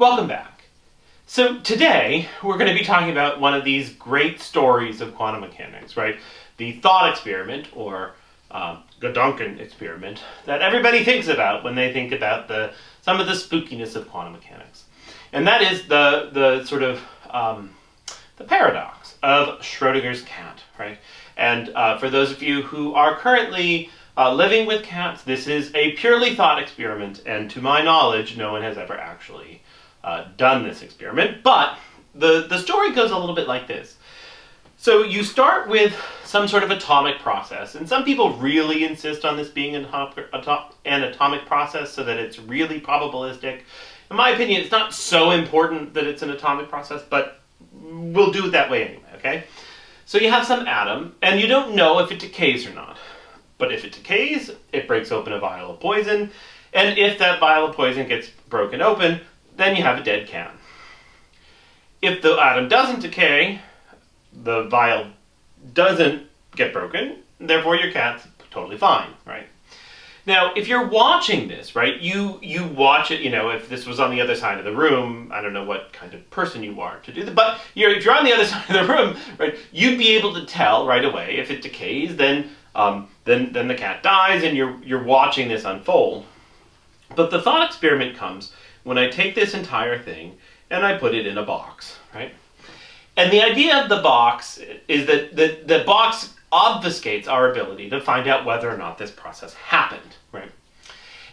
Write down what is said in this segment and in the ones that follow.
Welcome back. So today we're going to be talking about one of these great stories of quantum mechanics, right? The thought experiment, or Gedanken experiment, that everybody thinks about when they think about some of the spookiness of quantum mechanics. And that is the sort of the paradox of Schrodinger's cat, right? And for those of you who are currently living with cats, this is a purely thought experiment, and to my knowledge, no one has ever actually done this experiment, but the story goes a little bit like this. So you start with some sort of atomic process, and some people really insist on this being an atomic process so that it's really probabilistic. In my opinion, it's not so important that it's an atomic process, but we'll do it that way anyway, okay? So you have some atom, and you don't know if it decays or not. But if it decays, it breaks open a vial of poison, and if that vial of poison gets broken open, then you have a dead cat. If the atom doesn't decay, the vial doesn't get broken, therefore your cat's totally fine, right? Now, if you're watching this, right, you watch it, if this was on the other side of the room, I don't know what kind of person you are to do that, but if you're on the other side of the room, right, you'd be able to tell right away if it decays, then the cat dies, and you're watching this unfold. But the thought experiment comes when I take this entire thing and I put it in a box, right? And the idea of the box is that the box obfuscates our ability to find out whether or not this process happened, right?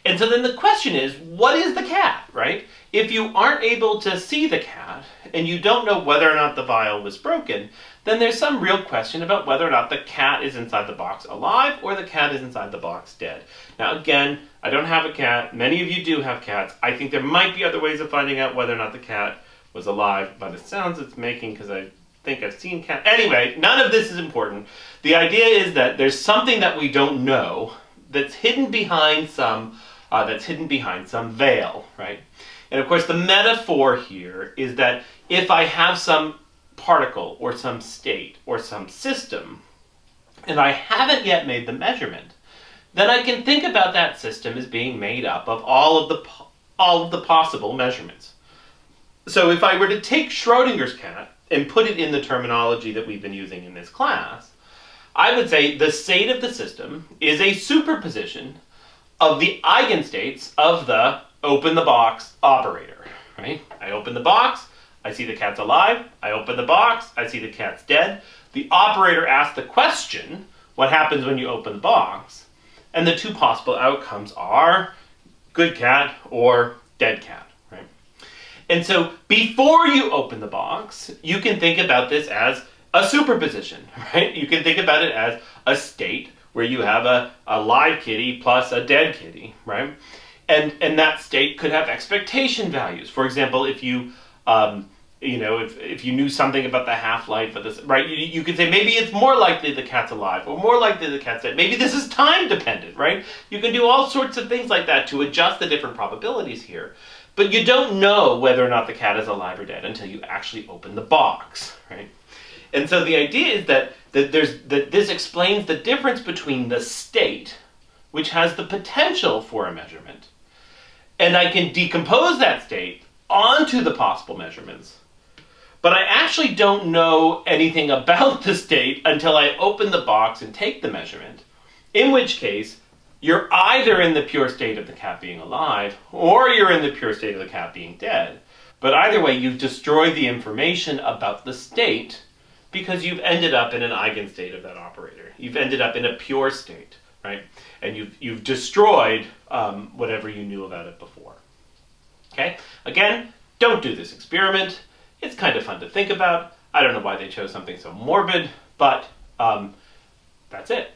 And so then the question is, what is the cat, right? If you aren't able to see the cat and you don't know whether or not the vial was broken, then there's some real question about whether or not the cat is inside the box alive or the cat is inside the box dead. Now again, I don't have a cat. Many of you do have cats. I think there might be other ways of finding out whether or not the cat was alive by the sounds it's making, because I think I've seen cats. Anyway, none of this is important. The idea is that there's something that we don't know that's hidden behind some veil, right? And of course, the metaphor here is that if I have some particle or some state or some system, and I haven't yet made the measurement, then I can think about that system as being made up of all of the possible measurements. So if I were to take Schrodinger's cat and put it in the terminology that we've been using in this class, I would say the state of the system is a superposition of the eigenstates of the open the box operator, right? I open the box, I see the cat's alive. I open the box, I see the cat's dead. The operator asks the question, what happens when you open the box? And the two possible outcomes are good cat or dead cat, right? And so before you open the box, you can think about this as a superposition, right? You can think about it as a state where you have a live kitty plus a dead kitty, right? And that state could have expectation values. For example, if you if you knew something about the half-life of this, right, you could say maybe it's more likely the cat's alive or more likely the cat's dead. Maybe this is time dependent, right? You can do all sorts of things like that to adjust the different probabilities here. But you don't know whether or not the cat is alive or dead until you actually open the box, right? And so the idea is that this explains the difference between the state, which has the potential for a measurement, and I can decompose that state onto the possible measurements. But I actually don't know anything about the state until I open the box and take the measurement, in which case you're either in the pure state of the cat being alive or you're in the pure state of the cat being dead. But either way, you've destroyed the information about the state because you've ended up in an eigenstate of that operator. You've ended up in a pure state, right? And you've destroyed whatever you knew about it before. Okay? Again, don't do this experiment. It's kind of fun to think about. I don't know why they chose something so morbid, but that's it.